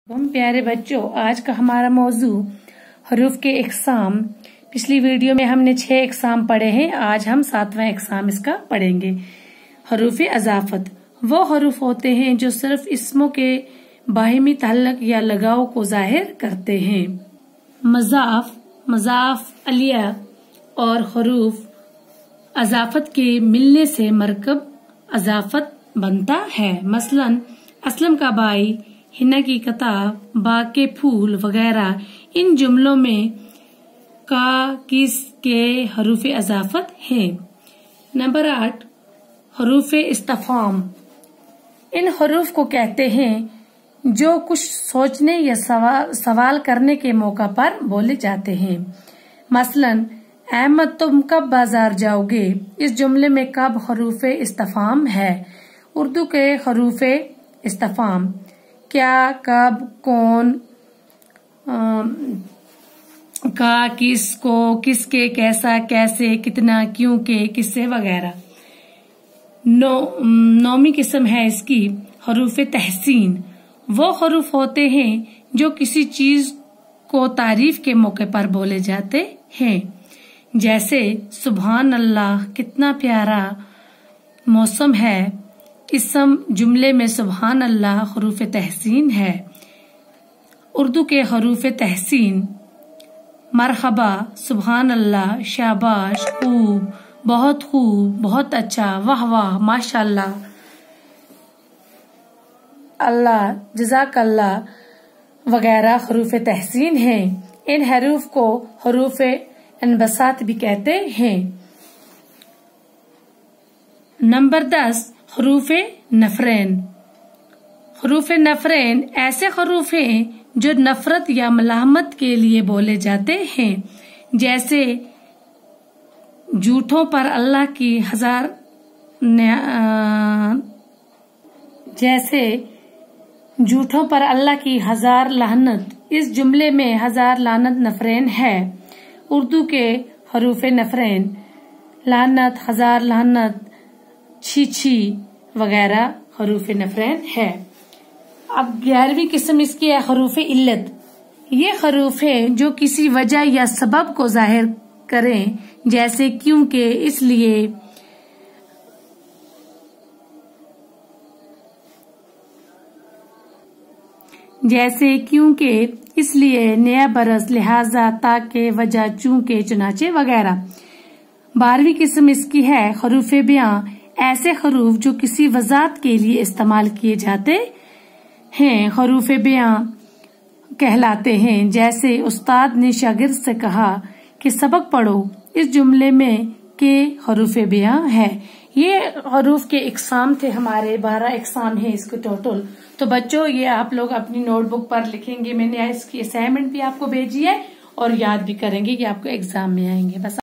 हम प्यारे बच्चों, आज का हमारा मौजू हरूफ के इकसाम। पिछली वीडियो में हमने 6 इकसाम पढ़े हैं। आज हम 7वां इकसाम इसका पढ़ेंगे। हरूफ अज़ाफ़त वो हरूफ होते हैं जो सिर्फ इस्मों के बाहिमी ताल्लुक या लगाव को जाहिर करते हैं। मज़ाफ, मज़ाफ अलिया और हरूफ अज़ाफ़त के मिलने से मरकब अज़ाफ़त बनता है। मसलन असलम का भाई, हिना की किताब, बाग के फूल वगैरह। इन जुमलों में का किस के हरूफ अज़ाफ़त हैं। नंबर 8, हरूफ इस्तिफ़हाम। इन हरूफ को कहते हैं जो कुछ सोचने या सवाल करने के मौका पर बोले जाते हैं। मसलन अहमद तुम कब बाजार जाओगे। इस जुमले में कब हरूफ इस्तिफ़हाम है। उर्दू के हरूफ इस्तिफ़हाम क्या, कब, कौन, का, किस, को, किसके, कैसा, कैसे, कितना, क्यों के, किससे वगैरह। नौवीं किस्म है इसकी हरूफ तहसीन। वो हरूफ होते हैं जो किसी चीज को तारीफ के मौके पर बोले जाते हैं। जैसे सुभान अल्लाह, कितना प्यारा मौसम है। इस्म जुमले में सुभान अल्लाह हरूफ तहसीन है। उर्दू के हरूफ तहसीन मरहबा, सुभान अल्लाह, शाबाश, खूब, बहुत अच्छा, वाह वाह, माशाल्लाह, अल्लाह, जज़ाकल्लाह वगैरह हरूफ तहसीन हैं। इन हरूफ को हरूफ इनबसात भी कहते हैं। नंबर 10, हरूफ नफरेन। हरूफ नफरेन ऐसे हरूफ हैं जो नफरत या मलामत के लिए बोले जाते हैं। जैसे झूठों पर अल्लाह की हजार लानत। इस जुमले में हजार लानत नफरेन है। उर्दू के हरूफ नफरेन लानत, हजार लानत, छी छी वगैरह हरूफ नफरेन है। अब 11वीं किस्म इसकी है हरूफ इल्लत। ये हरूफ है जो किसी वजह या सबब को जाहिर करें। जैसे क्योंकि, इसलिए, नया बरस, लिहाजा, ताकि, वजह, चूंकि, चुनाचे वगैरह। 12वीं किस्म इसकी है हरूफ बयां। ऐसे हरूफ जो किसी वजाहत के लिए इस्तेमाल किए जाते हैं हरूफ बयां कहलाते हैं। जैसे उस्ताद ने शागिर्द से कहा कि सबक पढ़ो। इस जुमले में के हरूफ बयां है। ये हरूफ के इकसाम थे हमारे। 12 इकसाम है इसके टोटल। तो बच्चों, ये आप लोग अपनी नोटबुक पर लिखेंगे। मैंने इसकी असाइनमेंट भी आपको भेजी है और याद भी करेंगे कि आपको एग्जाम में आएंगे। बस